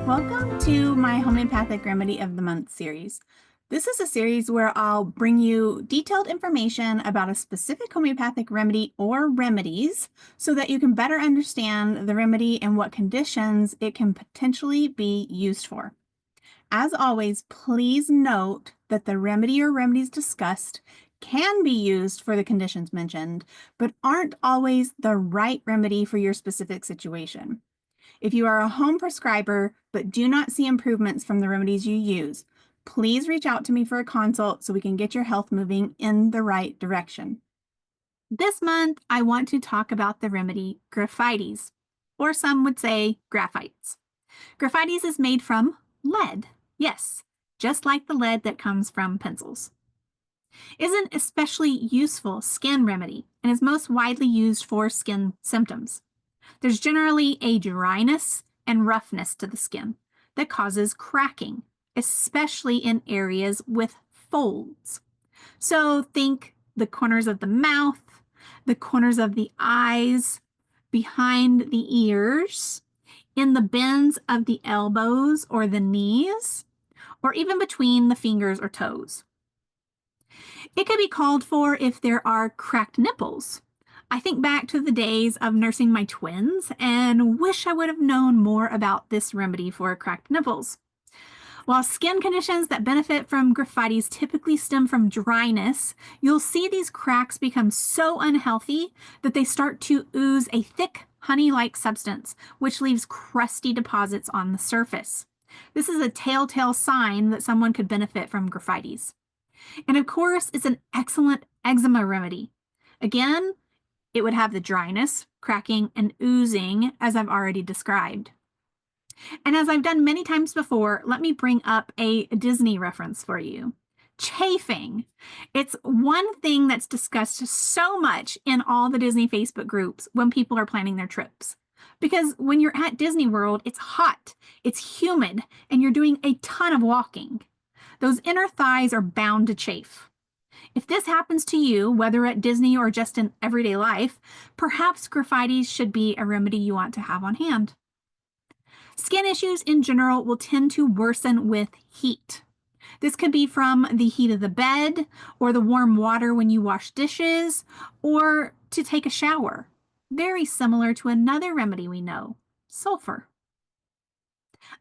Welcome to my Homeopathic Remedy of the Month series. This is a series where I'll bring you detailed information about a specific homeopathic remedy or remedies so that you can better understand the remedy and what conditions it can potentially be used for. As always, please note that the remedy or remedies discussed can be used for the conditions mentioned, but aren't always the right remedy for your specific situation. If you are a home prescriber but do not see improvements from the remedies you use, please reach out to me for a consult so we can get your health moving in the right direction. This month, I want to talk about the remedy Graphites, or some would say Graphites. Graphites is made from lead. Yes, just like the lead that comes from pencils. Is an especially useful skin remedy and is most widely used for skin symptoms. There's generally a dryness and roughness to the skin that causes cracking, especially in areas with folds. So think the corners of the mouth, the corners of the eyes, behind the ears, in the bends of the elbows or the knees, or even between the fingers or toes. It could be called for if there are cracked nipples. I think back to the days of nursing my twins and wish I would have known more about this remedy for cracked nipples. While skin conditions that benefit from Graphites typically stem from dryness, you'll see these cracks become so unhealthy that they start to ooze a thick, honey-like substance, which leaves crusty deposits on the surface. This is a telltale sign that someone could benefit from Graphites. And of course, it's an excellent eczema remedy. Again, it would have the dryness, cracking, and oozing, as I've already described. And as I've done many times before, let me bring up a Disney reference for you. Chafing. It's one thing that's discussed so much in all the Disney Facebook groups when people are planning their trips. Because when you're at Disney World, it's hot, it's humid, and you're doing a ton of walking. Those inner thighs are bound to chafe. If this happens to you, whether at Disney or just in everyday life, perhaps Graphites should be a remedy you want to have on hand. Skin issues in general will tend to worsen with heat. This could be from the heat of the bed, or the warm water when you wash dishes, or to take a shower. Very similar to another remedy we know, sulfur.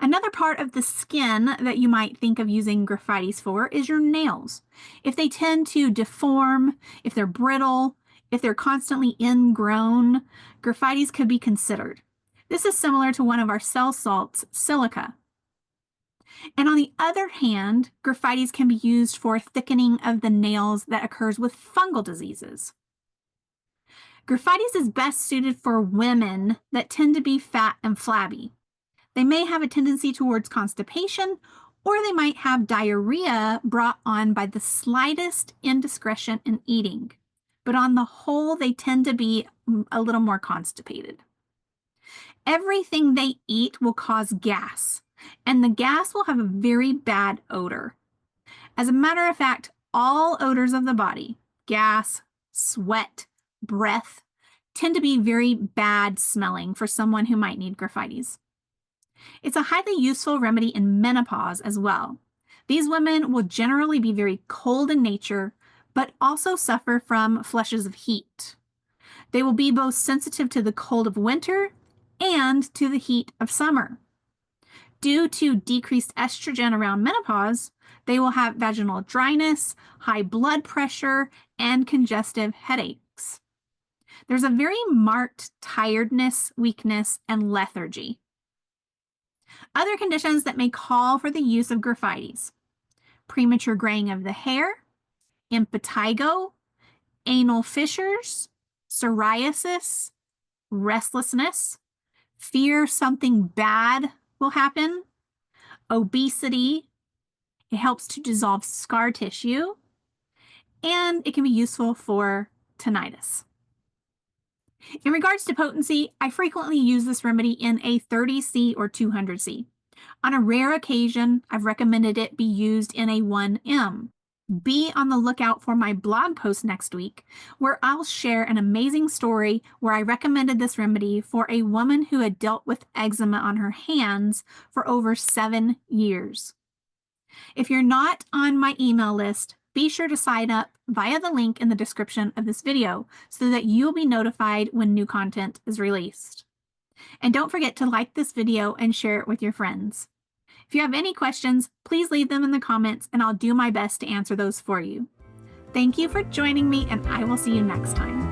Another part of the skin that you might think of using Graphites for is your nails. If they tend to deform, if they're brittle, if they're constantly ingrown, Graphites could be considered. This is similar to one of our cell salts, silica. And on the other hand, Graphites can be used for thickening of the nails that occurs with fungal diseases. Graphites is best suited for women that tend to be fat and flabby. They may have a tendency towards constipation, or they might have diarrhea brought on by the slightest indiscretion in eating. But on the whole, they tend to be a little more constipated. Everything they eat will cause gas, and the gas will have a very bad odor. As a matter of fact, all odors of the body, gas, sweat, breath, tend to be very bad smelling for someone who might need Graphites. It's a highly useful remedy in menopause as well. These women will generally be very cold in nature, but also suffer from flushes of heat. They will be both sensitive to the cold of winter and to the heat of summer. Due to decreased estrogen around menopause, they will have vaginal dryness, high blood pressure, and congestive headaches. There's a very marked tiredness, weakness, and lethargy. Other conditions that may call for the use of Graphites: premature graying of the hair, impetigo, anal fissures, psoriasis, restlessness, fear something bad will happen, obesity. It helps to dissolve scar tissue, and it can be useful for tinnitus. In regards to potency, I frequently use this remedy in a 30C or 200C. On a rare occasion, I've recommended it be used in a 1M. Be on the lookout for my blog post next week, where I'll share an amazing story where I recommended this remedy for a woman who had dealt with eczema on her hands for over 7 years. If you're not on my email list, be sure to sign up via the link in the description of this video so that you'll be notified when new content is released. And don't forget to like this video and share it with your friends. If you have any questions, please leave them in the comments and I'll do my best to answer those for you. Thank you for joining me, and I will see you next time.